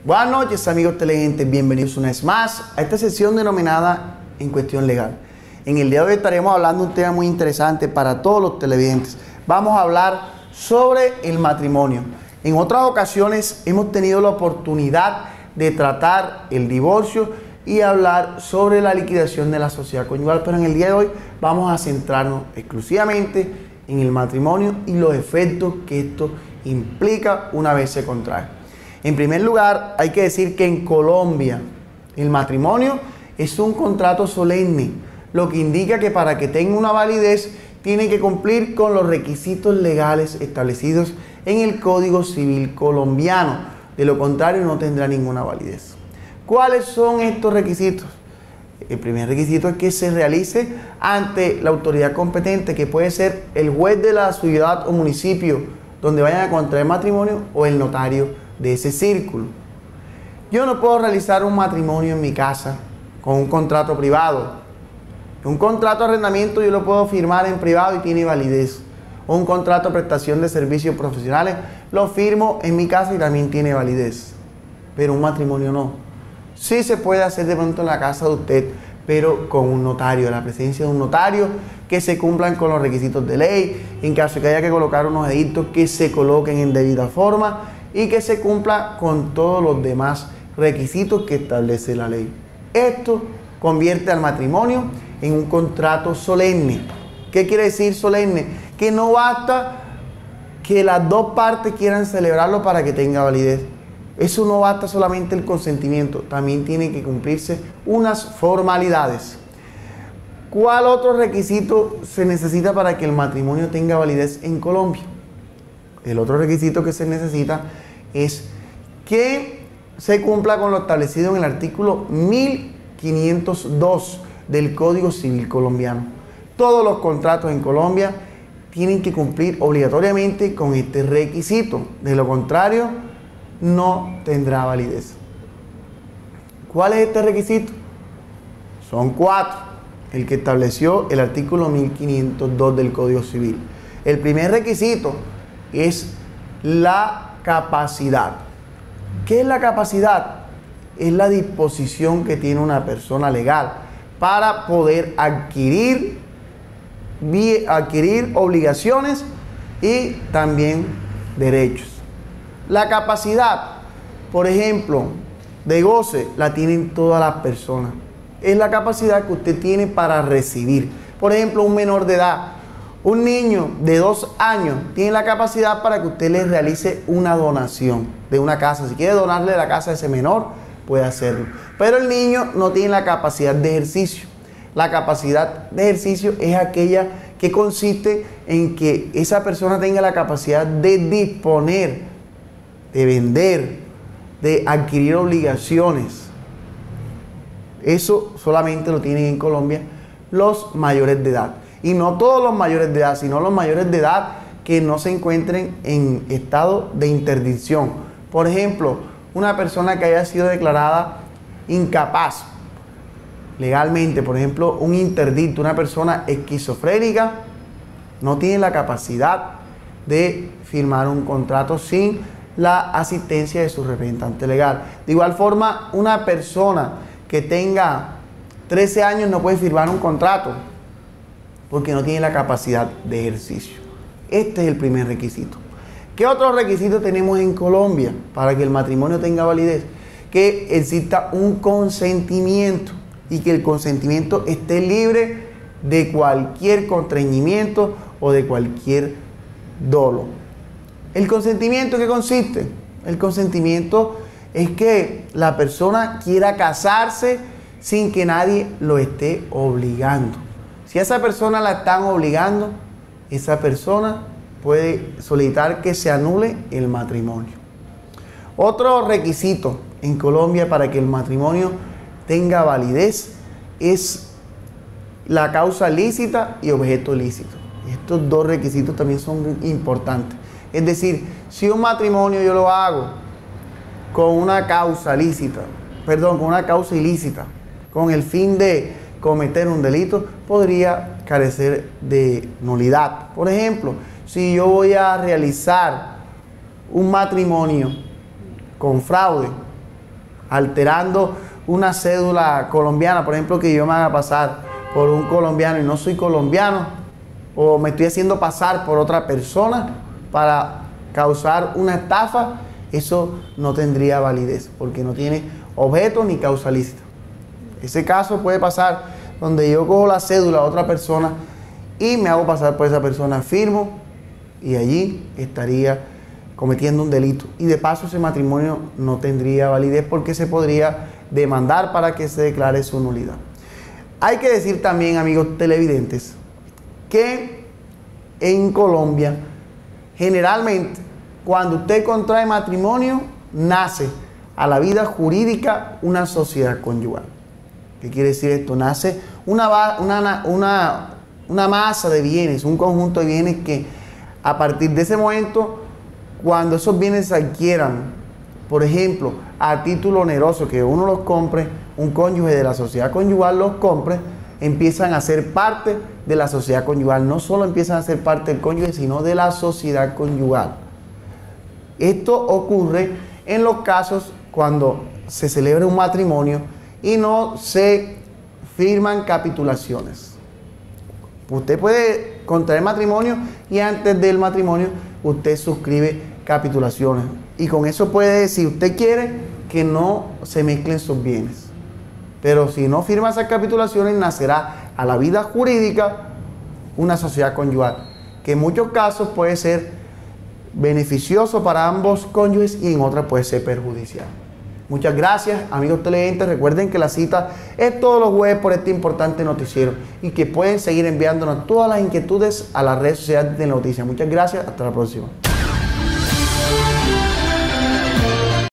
Buenas noches, amigos televidentes, bienvenidos una vez más a esta sesión denominada En Cuestión Legal. En el día de hoy estaremos hablando de un tema muy interesante para todos los televidentes. Vamos a hablar sobre el matrimonio. En otras ocasiones hemos tenido la oportunidad de tratar el divorcio y hablar sobre la liquidación de la sociedad conyugal, pero en el día de hoy vamos a centrarnos exclusivamente en el matrimonio y los efectos que esto implica una vez se contrae. En primer lugar, hay que decir que en Colombia el matrimonio es un contrato solemne, lo que indica que para que tenga una validez tiene que cumplir con los requisitos legales establecidos en el Código Civil colombiano. De lo contrario, no tendrá ninguna validez. ¿Cuáles son estos requisitos? El primer requisito es que se realice ante la autoridad competente, que puede ser el juez de la ciudad o municipio donde vayan a contraer matrimonio o el notario de ese círculo. Yo no puedo realizar un matrimonio en mi casa con un contrato privado. Un contrato de arrendamiento yo lo puedo firmar en privado y tiene validez. O un contrato de prestación de servicios profesionales lo firmo en mi casa y también tiene validez. Pero un matrimonio no. Sí se puede hacer de pronto en la casa de usted, pero con un notario, la presencia de un notario, que se cumplan con los requisitos de ley. En caso de que haya que colocar unos edictos, que se coloquen en debida forma y que se cumpla con todos los demás requisitos que establece la ley. Esto convierte al matrimonio en un contrato solemne. ¿Qué quiere decir solemne? Que no basta que las dos partes quieran celebrarlo para que tenga validez. Eso no basta solamente el consentimiento, también tiene que cumplirse unas formalidades. ¿Cuál otro requisito se necesita para que el matrimonio tenga validez en Colombia? El otro requisito que se necesita es que se cumpla con lo establecido en el artículo 1502 del Código Civil colombiano. Todos los contratos en Colombia tienen que cumplir obligatoriamente con este requisito. De lo contrario, no tendrá validez. ¿Cuál es este requisito? Son 4. El que estableció el artículo 1502 del Código Civil. El primer requisito es la capacidad. ¿Qué es la capacidad? Es la disposición que tiene una persona legal para poder adquirir obligaciones y también derechos. La capacidad, por ejemplo, de goce, la tienen todas las personas. Es la capacidad que usted tiene para recibir. Por ejemplo, un menor de edad, un niño de 2 años, tiene la capacidad para que usted le realice una donación de una casa. Si quiere donarle la casa a ese menor, puede hacerlo. Pero el niño no tiene la capacidad de ejercicio. La capacidad de ejercicio es aquella que consiste en que esa persona tenga la capacidad de disponer, de vender, de adquirir obligaciones. Eso solamente lo tienen en Colombia los mayores de edad. Y no todos los mayores de edad, sino los mayores de edad que no se encuentren en estado de interdicción. Por ejemplo, una persona que haya sido declarada incapaz legalmente, por ejemplo, un interdicto, una persona esquizofrénica, no tiene la capacidad de firmar un contrato sin la asistencia de su representante legal. De igual forma, una persona que tenga 13 años no puede firmar un contrato porque no tiene la capacidad de ejercicio. Este es el primer requisito. ¿Qué otros requisitos tenemos en Colombia para que el matrimonio tenga validez? Que exista un consentimiento y que el consentimiento esté libre de cualquier contrañimiento o de cualquier dolo. ¿El consentimiento qué consiste? El consentimiento es que la persona quiera casarse sin que nadie lo esté obligando. Si a esa persona la están obligando, esa persona puede solicitar que se anule el matrimonio. Otro requisito en Colombia para que el matrimonio tenga validez es la causa lícita y objeto lícito. Estos dos requisitos también son importantes. Es decir, si un matrimonio yo lo hago con una causa lícita, con una causa ilícita, con el fin de cometer un delito, podría carecer de nulidad. Por ejemplo, si yo voy a realizar un matrimonio con fraude, alterando una cédula colombiana, por ejemplo, que yo me haga pasar por un colombiano y no soy colombiano, o me estoy haciendo pasar por otra persona para causar una estafa, eso no tendría validez, porque no tiene objeto ni causa lícita. Ese caso puede pasar donde yo cojo la cédula de otra persona y me hago pasar por esa persona, firmo, y allí estaría cometiendo un delito. Y de paso ese matrimonio no tendría validez porque se podría demandar para que se declare su nulidad. Hay que decir también, amigos televidentes, que en Colombia, generalmente, cuando usted contrae matrimonio, nace a la vida jurídica una sociedad conyugal. ¿Qué quiere decir esto? Nace una masa de bienes, un conjunto de bienes que a partir de ese momento, cuando esos bienes se adquieran, por ejemplo, a título oneroso, que uno los compre, un cónyuge de la sociedad conyugal los compre, empiezan a ser parte de la sociedad conyugal. No solo empiezan a ser parte del cónyuge, sino de la sociedad conyugal. Esto ocurre en los casos cuando se celebra un matrimonio y no se firman capitulaciones. Usted puede contraer matrimonio y antes del matrimonio usted suscribe capitulaciones. Y con eso puede, si usted quiere, que no se mezclen sus bienes. Pero si no firma esas capitulaciones, nacerá a la vida jurídica una sociedad conyugal, que en muchos casos puede ser beneficioso para ambos cónyuges y en otras puede ser perjudicial. Muchas gracias, amigos televidentes. Recuerden que la cita es todos los jueves por este importante noticiero y que pueden seguir enviándonos todas las inquietudes a las redes sociales de Noticias. Muchas gracias, hasta la próxima.